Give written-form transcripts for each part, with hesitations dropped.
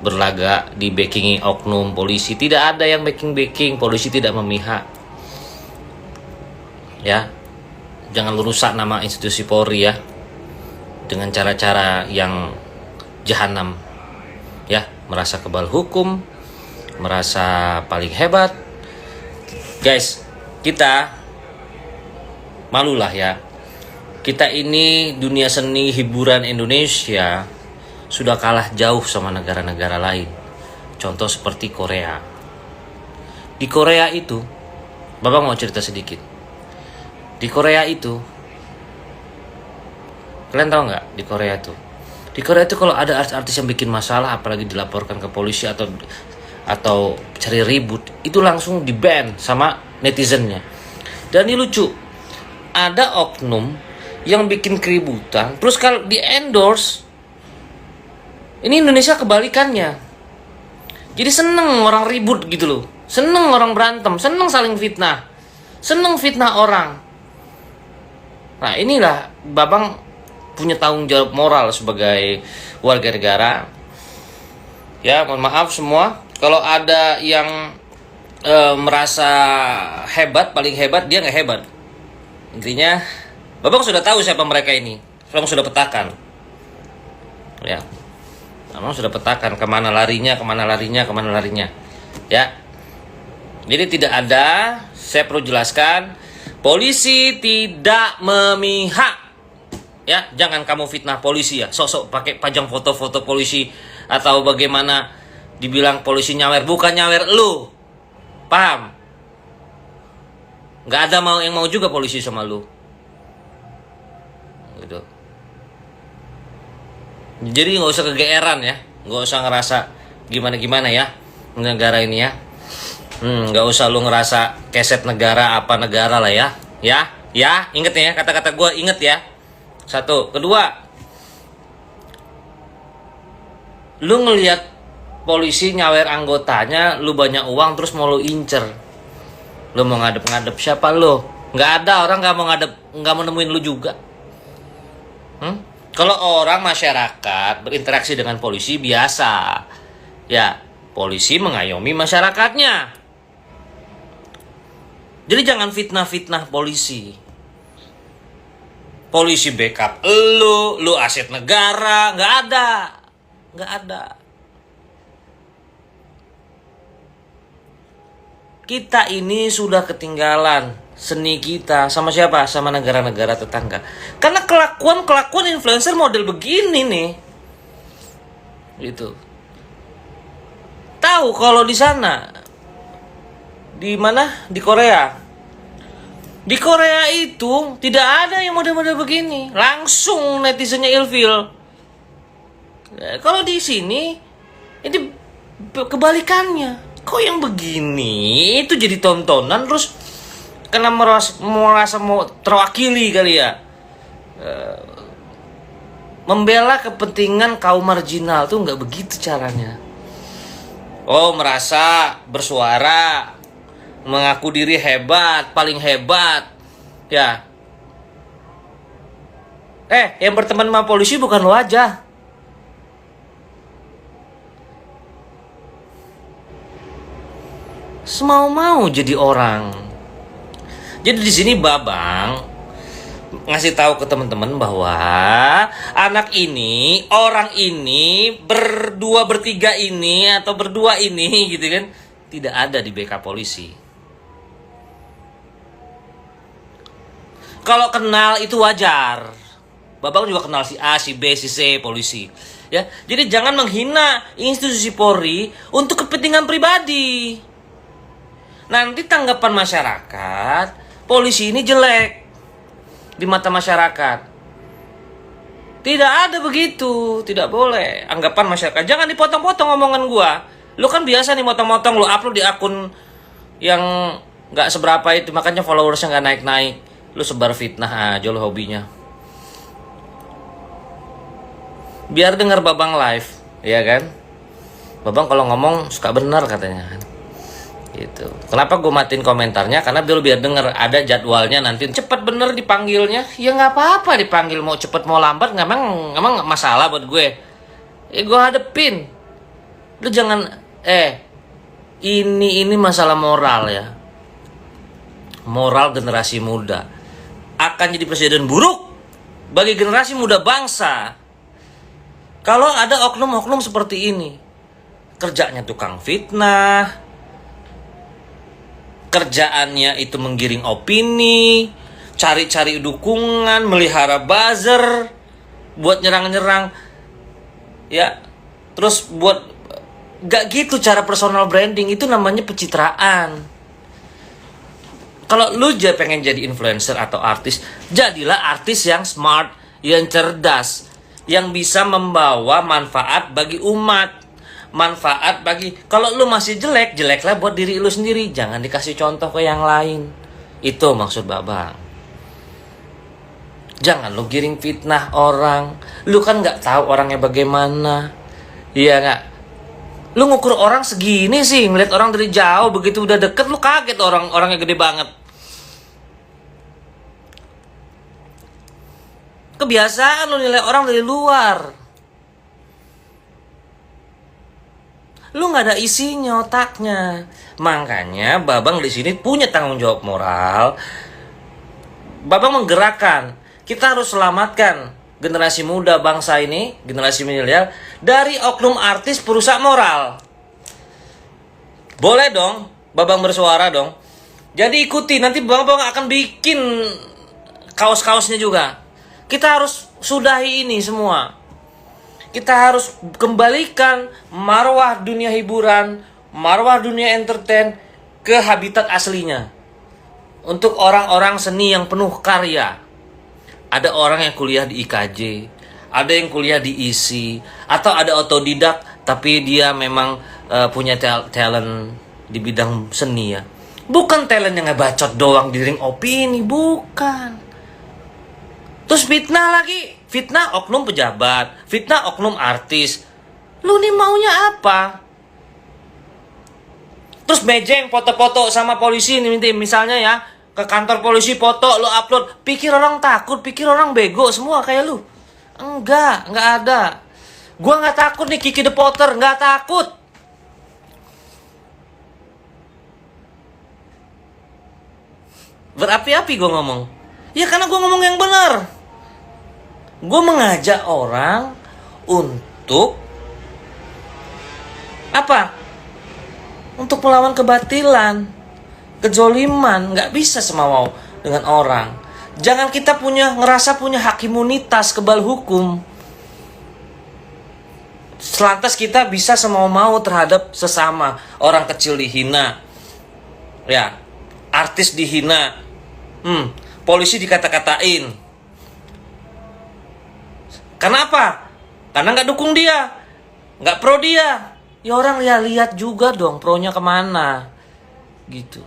berlagak di backingi oknum polisi. Tidak ada yang backing, polisi tidak memihak. Ya, jangan lu rusak nama institusi Polri ya dengan cara-cara yang jahanam. Ya, merasa kebal hukum, merasa paling hebat. Guys, kita malulah ya. Kita ini dunia seni hiburan Indonesia sudah kalah jauh sama negara-negara lain. Contoh seperti Korea. Di Korea itu, Bapak mau cerita sedikit. Di Korea itu, kalian tahu nggak di Korea itu? Di Korea itu kalau ada artis-artis yang bikin masalah, apalagi dilaporkan ke polisi atau cari ribut, itu langsung di-ban sama netizennya. Dan ini lucu, ada oknum yang bikin keributan, terus kalau di-endorse. Ini Indonesia kebalikannya. Jadi seneng orang ribut gitu loh. Seneng orang berantem, seneng saling fitnah. Seneng fitnah orang. Nah inilah Babang punya tanggung jawab moral sebagai warga negara. Ya mohon maaf semua, kalau ada yang merasa hebat, paling hebat, dia nggak hebat. Intinya Babang sudah tahu siapa mereka ini. Babang sudah petakan. Ya, Babang sudah petakan kemana larinya. Ya, jadi tidak ada. Saya perlu jelaskan, polisi tidak memihak. Ya, jangan kamu fitnah polisi ya. Sok-sok pakai pajang foto-foto polisi atau bagaimana dibilang polisi nyawer, bukan nyawer lu. Paham? Nggak ada yang mau juga polisi sama lu. Gitu. Jadi nggak usah kegeeran ya, nggak usah ngerasa gimana-gimana ya negara ini ya. Nggak usah lu ngerasa keset negara apa negara lah ya. Ya, inget ya kata-kata gue, inget ya. Satu, kedua, lu ngelihat polisi nyawer anggotanya, lu banyak uang terus mau lu incer. Lu mau ngadep-ngadep siapa lu? Nggak ada orang nggak mau nemuin lu juga. Kalau orang masyarakat berinteraksi dengan polisi biasa, ya polisi mengayomi masyarakatnya. Jadi jangan fitnah-fitnah polisi. Polisi backup lu aset negara, nggak ada. Kita ini sudah ketinggalan seni kita sama siapa? Sama negara-negara tetangga. Karena kelakuan influencer model begini nih. Gitu. Tahu kalau di sana, di mana? Di Korea. Di Korea itu tidak ada yang model-model begini. Langsung netizennya ilfil. Kalau di sini ini kebalikannya. Kok yang begini itu jadi tontonan terus karena merasa mau terwakili kali ya. Membela kepentingan kaum marginal tuh nggak begitu caranya. Oh, merasa bersuara, mengaku diri hebat, paling hebat. Ya. Yang berteman sama polisi bukan lo aja. Semau-mau jadi orang. Jadi di sini Babang ngasih tahu ke teman-teman bahwa anak ini, orang ini, berdua bertiga ini atau berdua ini gitu kan, tidak ada di BK polisi. Kalau kenal itu wajar. Babang juga kenal si A, si B, si C polisi. Ya, jadi jangan menghina institusi Polri untuk kepentingan pribadi. Nanti tanggapan masyarakat, polisi ini jelek di mata masyarakat. Tidak ada begitu, tidak boleh. Anggapan masyarakat, jangan dipotong-potong omongan gua. Lu kan biasa nih motong-motong, lu upload di akun yang gak seberapa itu, makanya followersnya gak naik-naik. Lu sebar fitnah aja lu hobinya. Biar denger Babang live, ya kan? Babang kalau ngomong suka benar katanya kan. Gitu. Kenapa gue matiin komentarnya? Karena biar denger ada jadwalnya nanti cepet bener dipanggilnya. Ya nggak apa-apa dipanggil mau cepet mau lambat, emang masalah buat gue. Gue hadepin. Lu jangan ini masalah moral ya. Moral generasi muda akan jadi presiden buruk bagi generasi muda bangsa kalau ada oknum-oknum seperti ini. Kerjanya tukang fitnah, kerjaannya itu menggiring opini, cari-cari dukungan, melihara buzzer buat nyerang-nyerang ya. Terus buat gak gitu cara personal branding, itu namanya pencitraan. Kalau lu pengen jadi influencer atau artis, jadilah artis yang smart, yang cerdas, yang bisa membawa manfaat bagi umat, manfaat bagi. Kalau lu masih jelek, jeleklah buat diri lu sendiri, jangan dikasih contoh ke yang lain. Itu maksud Babang. Jangan lu giring fitnah orang. Lu kan nggak tahu orangnya bagaimana, iya nggak? Lu ngukur orang segini sih, ngeliat orang dari jauh, begitu udah deket lu kaget orangnya gede banget. Kebiasaan lu nilai orang dari luar. Lu nggak ada isinya otaknya. Makanya Babang di sini punya tanggung jawab moral. Babang menggerakkan, kita harus selamatkan generasi muda bangsa ini, generasi milenial, dari oknum artis perusak moral. Boleh dong Babang bersuara dong. Jadi ikuti, nanti Babang akan bikin kaos-kaosnya juga. Kita harus sudahi ini semua. Kita harus kembalikan marwah dunia hiburan, marwah dunia entertain ke habitat aslinya. Untuk orang-orang seni yang penuh karya. Ada orang yang kuliah di IKJ, ada yang kuliah di ISI, atau ada otodidak tapi dia memang punya talent di bidang seni ya. Bukan talent yang ngebacot doang di ring opini, bukan. Terus fitnah lagi, fitnah oknum pejabat, fitnah oknum artis. Lu nih maunya apa? Terus mejeng foto-foto sama polisi nih, misalnya ya, ke kantor polisi foto lu upload, pikir orang takut, pikir orang bego semua kayak lu. Enggak ada. Gua nggak takut nih Kiki the Potter, nggak takut. Berapi-api gue ngomong. Ya karena gue ngomong yang benar. Gue mengajak orang untuk apa? Untuk melawan kebatilan, kejoliman. Nggak bisa semau dengan orang. Jangan kita ngerasa punya hak imunitas kebal hukum. Selantas kita bisa semau-mau terhadap sesama. Orang kecil dihina, ya, artis dihina, polisi dikata-katain. Kenapa? Karena nggak dukung dia, nggak pro dia. Ya orang lihat juga dong pronya kemana, gitu.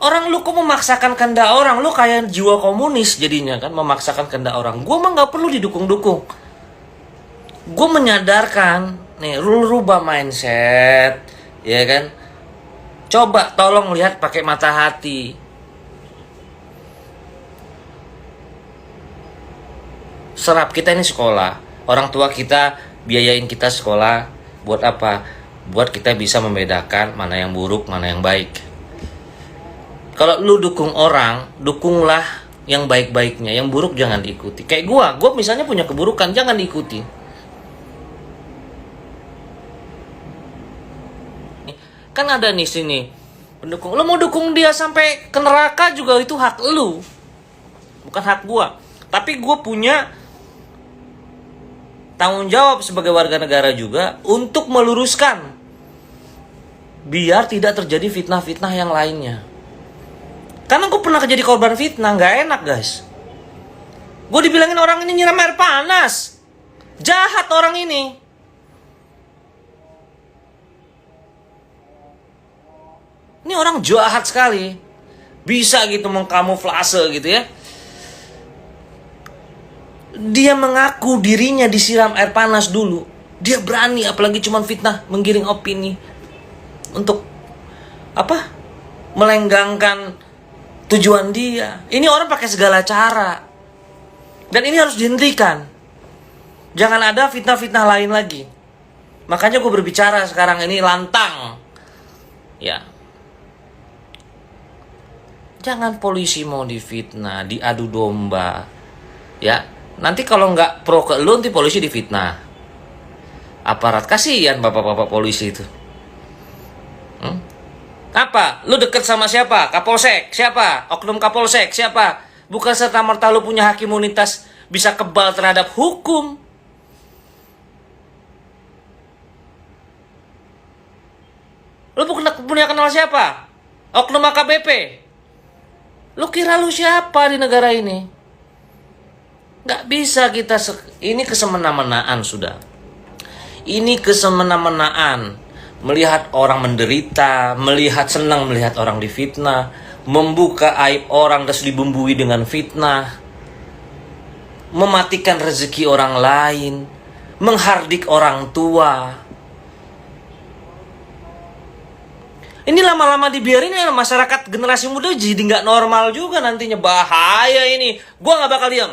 Orang lu kok memaksakan kehendak orang, lu kayak jiwa komunis jadinya kan, memaksakan kehendak orang. Gue mah nggak perlu didukung-dukung. Gue menyadarkan, nih lu rubah mindset, ya kan? Coba tolong lihat pakai mata hati. Serap kita ini sekolah, orang tua kita biayain kita sekolah buat apa? Buat kita bisa membedakan mana yang buruk, mana yang baik. Kalau lu dukung orang, dukunglah yang baik-baiknya, yang buruk jangan diikuti. Kayak gua misalnya punya keburukan, jangan diikuti. Kan ada nih sini pendukung, lu mau dukung dia sampai ke neraka juga itu hak lu, bukan hak gua. Tapi gua punya tanggung jawab sebagai warga negara juga untuk meluruskan biar tidak terjadi fitnah-fitnah yang lainnya. Karena gue pernah jadi korban fitnah, nggak enak guys. Gue dibilangin orang ini nyiram air panas, jahat orang ini. Ini orang jahat sekali, bisa gitu mengkamuflase gitu ya. Dia mengaku dirinya disiram air panas dulu. Dia berani, apalagi cuma fitnah, menggiring opini untuk apa? Melenggangkan tujuan dia. Ini orang pakai segala cara. Dan ini harus dihentikan. Jangan ada fitnah-fitnah lain lagi. Makanya gue berbicara sekarang ini lantang. Ya. Jangan polisi mau difitnah, diadu domba. Ya. Nanti kalau nggak pro ke lu, nanti polisi difitnah. Aparat, kasihan bapak-bapak polisi itu. Apa? Lu deket sama siapa? Kapolsek? Siapa? Oknum Kapolsek? Siapa? Bukan serta-merta lu punya hak imunitas bisa kebal terhadap hukum. Lu punya kenal siapa? Oknum AKBP? Lu kira lu siapa di negara ini? Nggak bisa kita ini kesemena-menaan sudah. Ini kesemena-menaan. Melihat orang menderita, melihat senang melihat orang difitnah, membuka aib orang terus dibumbui dengan fitnah, mematikan rezeki orang lain, menghardik orang tua. Ini lama-lama dibiarin ya masyarakat generasi muda jadi nggak normal juga nantinya. Bahaya ini. Gua nggak bakal diam.